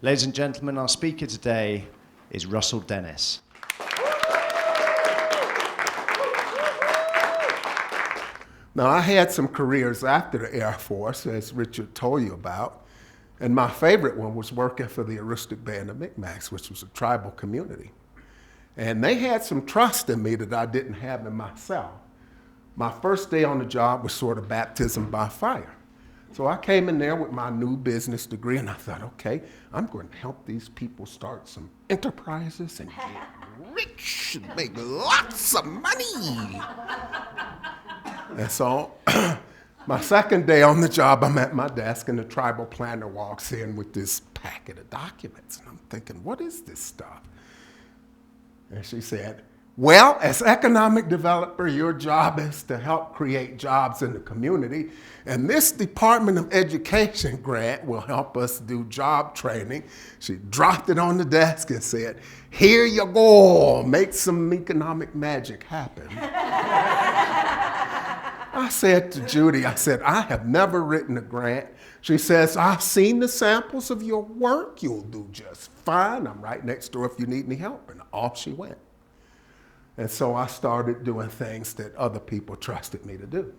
Ladies and gentlemen, our speaker today is Russell Dennis. Now, I had some careers after the Air Force, as Richard told you about, and my favorite one was working for the Aroostook Band of Micmacs, which was a tribal community. And they had some trust in me that I didn't have in myself. My first day on the job was sort of baptism by fire. So I came in there with my new business degree, and I thought, okay, I'm going to help these people start some enterprises and get rich and make lots of money. And so my second day on the job, I'm at my desk, and the tribal planner walks in with this packet of documents. And I'm thinking, what is this stuff? And she said, well, as economic developer, your job is to help create jobs in the community. And this Department of Education grant will help us do job training. She dropped it on the desk and said, here you go, make some economic magic happen. I said to Judy, I said, I have never written a grant. She says, I've seen the samples of your work. You'll do just fine. I'm right next door if you need any help. And off she went. And so I started doing things that other people trusted me to do.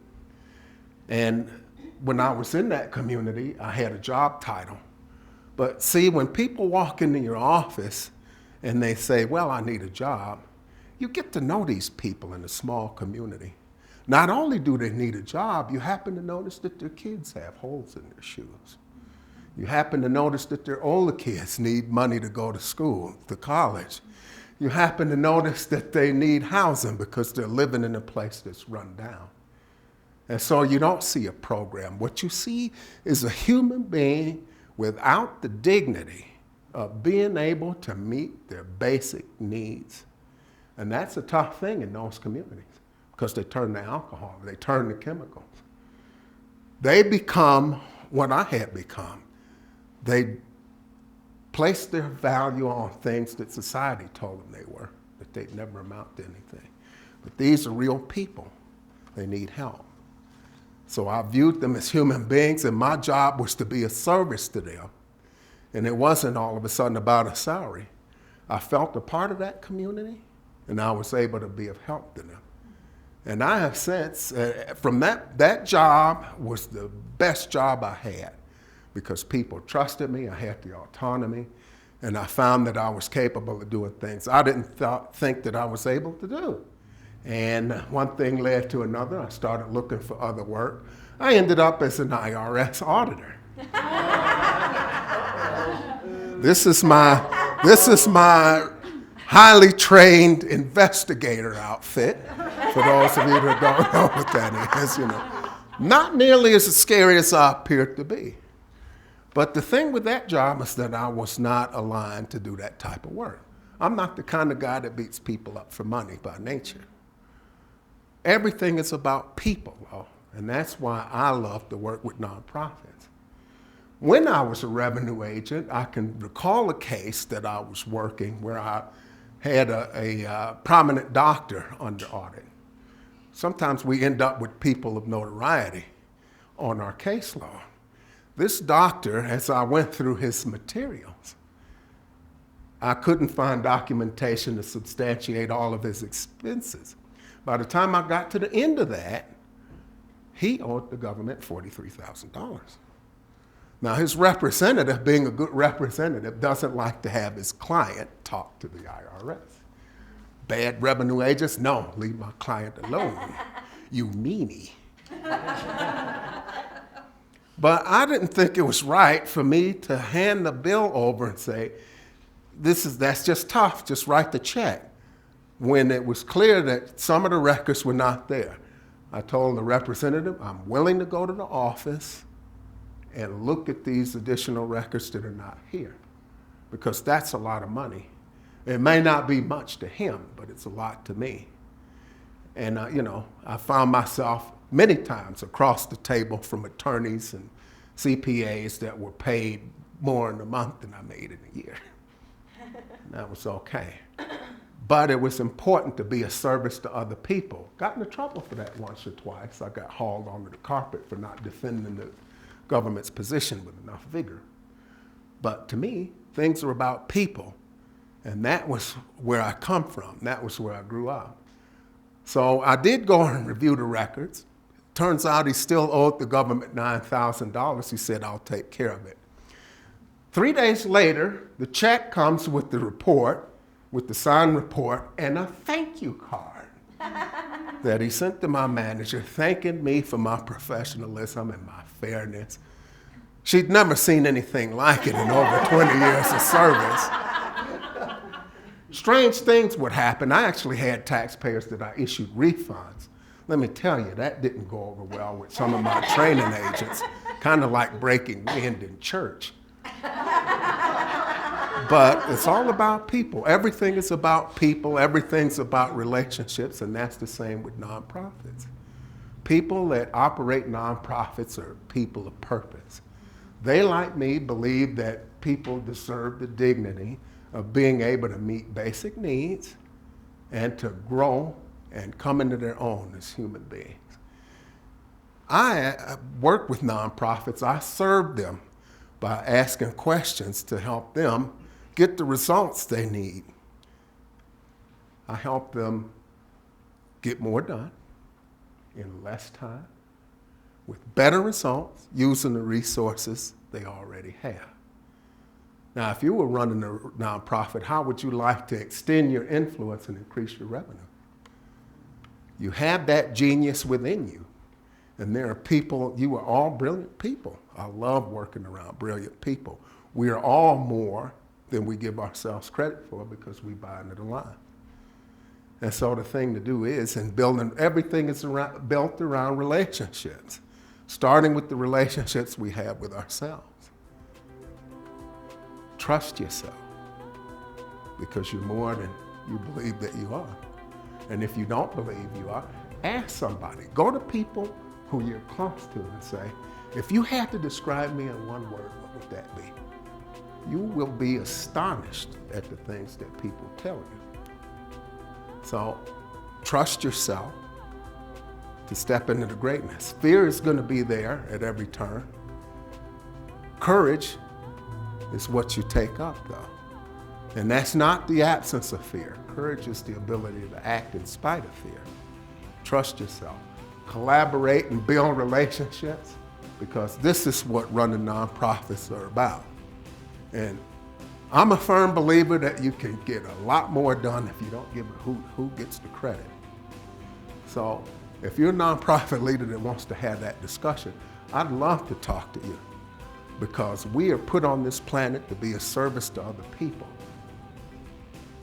And when I was in that community, I had a job title. But see, when people walk into your office and they say, well, I need a job, you get to know these people in a small community. Not only do they need a job, you happen to notice that their kids have holes in their shoes. You happen to notice that their older kids need money to go to school, to college. You happen to notice that they need housing because they're living in a place that's run down. And so you don't see a program. What you see is a human being without the dignity of being able to meet their basic needs. And that's a tough thing in those communities because they turn to alcohol, they turn to chemicals. They become what I had become. They place their value on things that society told them they were, that they'd never amount to anything. But these are real people. They need help. So I viewed them as human beings, and my job was to be a service to them. And it wasn't all of a sudden about a salary. I felt a part of that community, and I was able to be of help to them. And I have since, from that job was the best job I had, because people trusted me, I had the autonomy, and I found that I was capable of doing things I didn't think that I was able to do. And one thing led to another. I started looking for other work. I ended up as an IRS auditor. This is my highly trained investigator outfit, for those of you that don't know what that is. Not nearly as scary as I appeared to be. But the thing with that job is that I was not aligned to do that type of work. I'm not the kind of guy that beats people up for money by nature. Everything is about people, though, and that's why I love to work with nonprofits. When I was a revenue agent, I can recall a case that I was working where I had a prominent doctor under audit. Sometimes we end up with people of notoriety on our caseload. This doctor, as I went through his materials, I couldn't find documentation to substantiate all of his expenses. By the time I got to the end of that, he owed the government $43,000. Now, his representative, being a good representative, doesn't like to have his client talk to the IRS. Bad revenue agents, no, leave my client alone, you meanie. But I didn't think it was right for me to hand the bill over and say, that's just tough, just write the check, when it was clear that some of the records were not there. I told the representative, I'm willing to go to the office and look at these additional records that are not here, because that's a lot of money. It may not be much to him, but it's a lot to me. And I found myself many times across the table from attorneys and CPAs that were paid more in a month than I made in a year. And that was okay. But it was important to be a service to other people. Got into trouble for that once or twice. I got hauled onto the carpet for not defending the government's position with enough vigor. But to me, Things are about people. And that was where I come from. That was where I grew up. So I did go and review the records. Turns out he still owed the government $9,000. He said, I'll take care of it. 3 days later, the check comes with the report, with the signed report, and a thank you card that he sent to my manager, thanking me for my professionalism and my fairness. She'd never seen anything like it in over 20 years of service. Strange things would happen. I actually had taxpayers that I issued refunds. Let me tell you, that didn't go over well with some of my training agents, kind of like breaking wind in church. But it's all about people. Everything is about people. Everything's about relationships, and that's the same with nonprofits. People that operate nonprofits are people of purpose. They, like me, believe that people deserve the dignity of being able to meet basic needs and to grow and come into their own as human beings. I work with nonprofits. I serve them by asking questions to help them get the results they need. I help them get more done in less time with better results using the resources they already have. Now, if you were running a nonprofit, how would you like to extend your influence and increase your revenue? You have that genius within you. And there are people, you are all brilliant people. I love working around brilliant people. We are all more than we give ourselves credit for because we buy into the line. And so the thing to do is, in building, everything is built around relationships, starting with the relationships we have with ourselves. Trust yourself because you're more than you believe that you are. And if you don't believe you are, ask somebody. Go to people who you're close to and say, if you had to describe me in one word, what would that be? You will be astonished at the things that people tell you. So trust yourself to step into the greatness. Fear is going to be there at every turn. Courage is what you take up, though. And that's not the absence of fear. Courage is the ability to act in spite of fear. Trust yourself. Collaborate and build relationships, because this is what running nonprofits are about. And I'm a firm believer that you can get a lot more done if you don't give a hoot who gets the credit. So if you're a nonprofit leader that wants to have that discussion, I'd love to talk to you, because we are put on this planet to be a service to other people.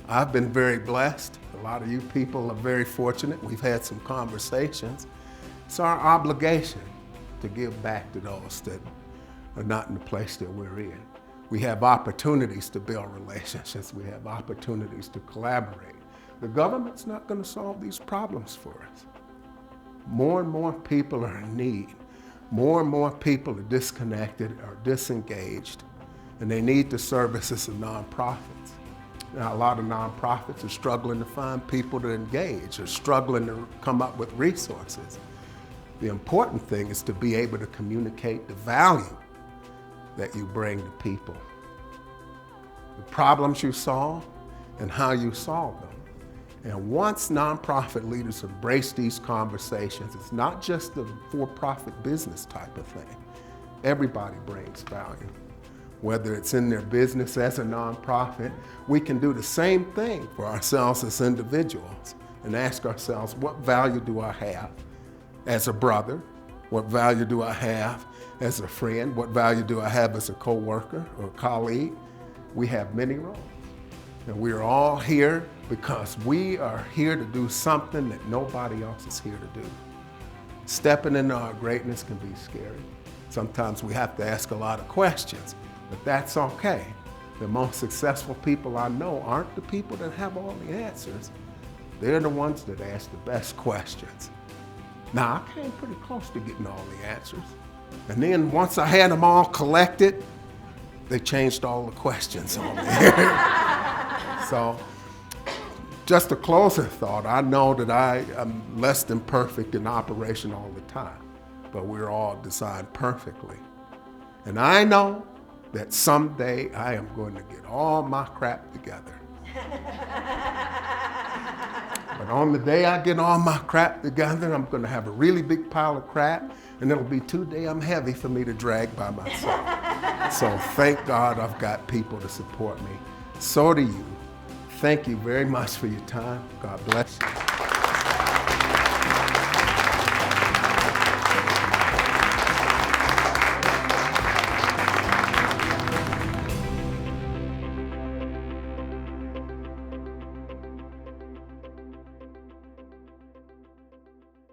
I've been very blessed. A lot of you people are very fortunate. We've had some conversations. It's our obligation to give back to those that are not in the place that we're in. We have opportunities to build relationships. We have opportunities to collaborate. The government's not going to solve these problems for us. More and more people are in need. More and more people are disconnected or disengaged, and they need the services of nonprofits. Now, a lot of nonprofits are struggling to find people to engage or struggling to come up with resources. The important thing is to be able to communicate the value that you bring to people, the problems you solve, and how you solve them. And once nonprofit leaders embrace these conversations, it's not just the for-profit business type of thing. Everybody brings value. Whether it's in their business as a nonprofit, we can do the same thing for ourselves as individuals and ask ourselves, what value do I have as a brother? What value do I have as a friend? What value do I have as a coworker or colleague? We have many roles. And we are all here because we are here to do something that nobody else is here to do. Stepping into our greatness can be scary. Sometimes we have to ask a lot of questions, but that's okay. The most successful people I know aren't the people that have all the answers. They're the ones that ask the best questions. Now, I came pretty close to getting all the answers. And then once I had them all collected, they changed all the questions on me. So, just a closing thought, I know that I am less than perfect in operation all the time, but we're all designed perfectly. And I know that someday I am going to get all my crap together. But on the day I get all my crap together, I'm going to have a really big pile of crap, and it'll be too damn heavy for me to drag by myself. So thank God I've got people to support me. So do you. Thank you very much for your time. God bless you.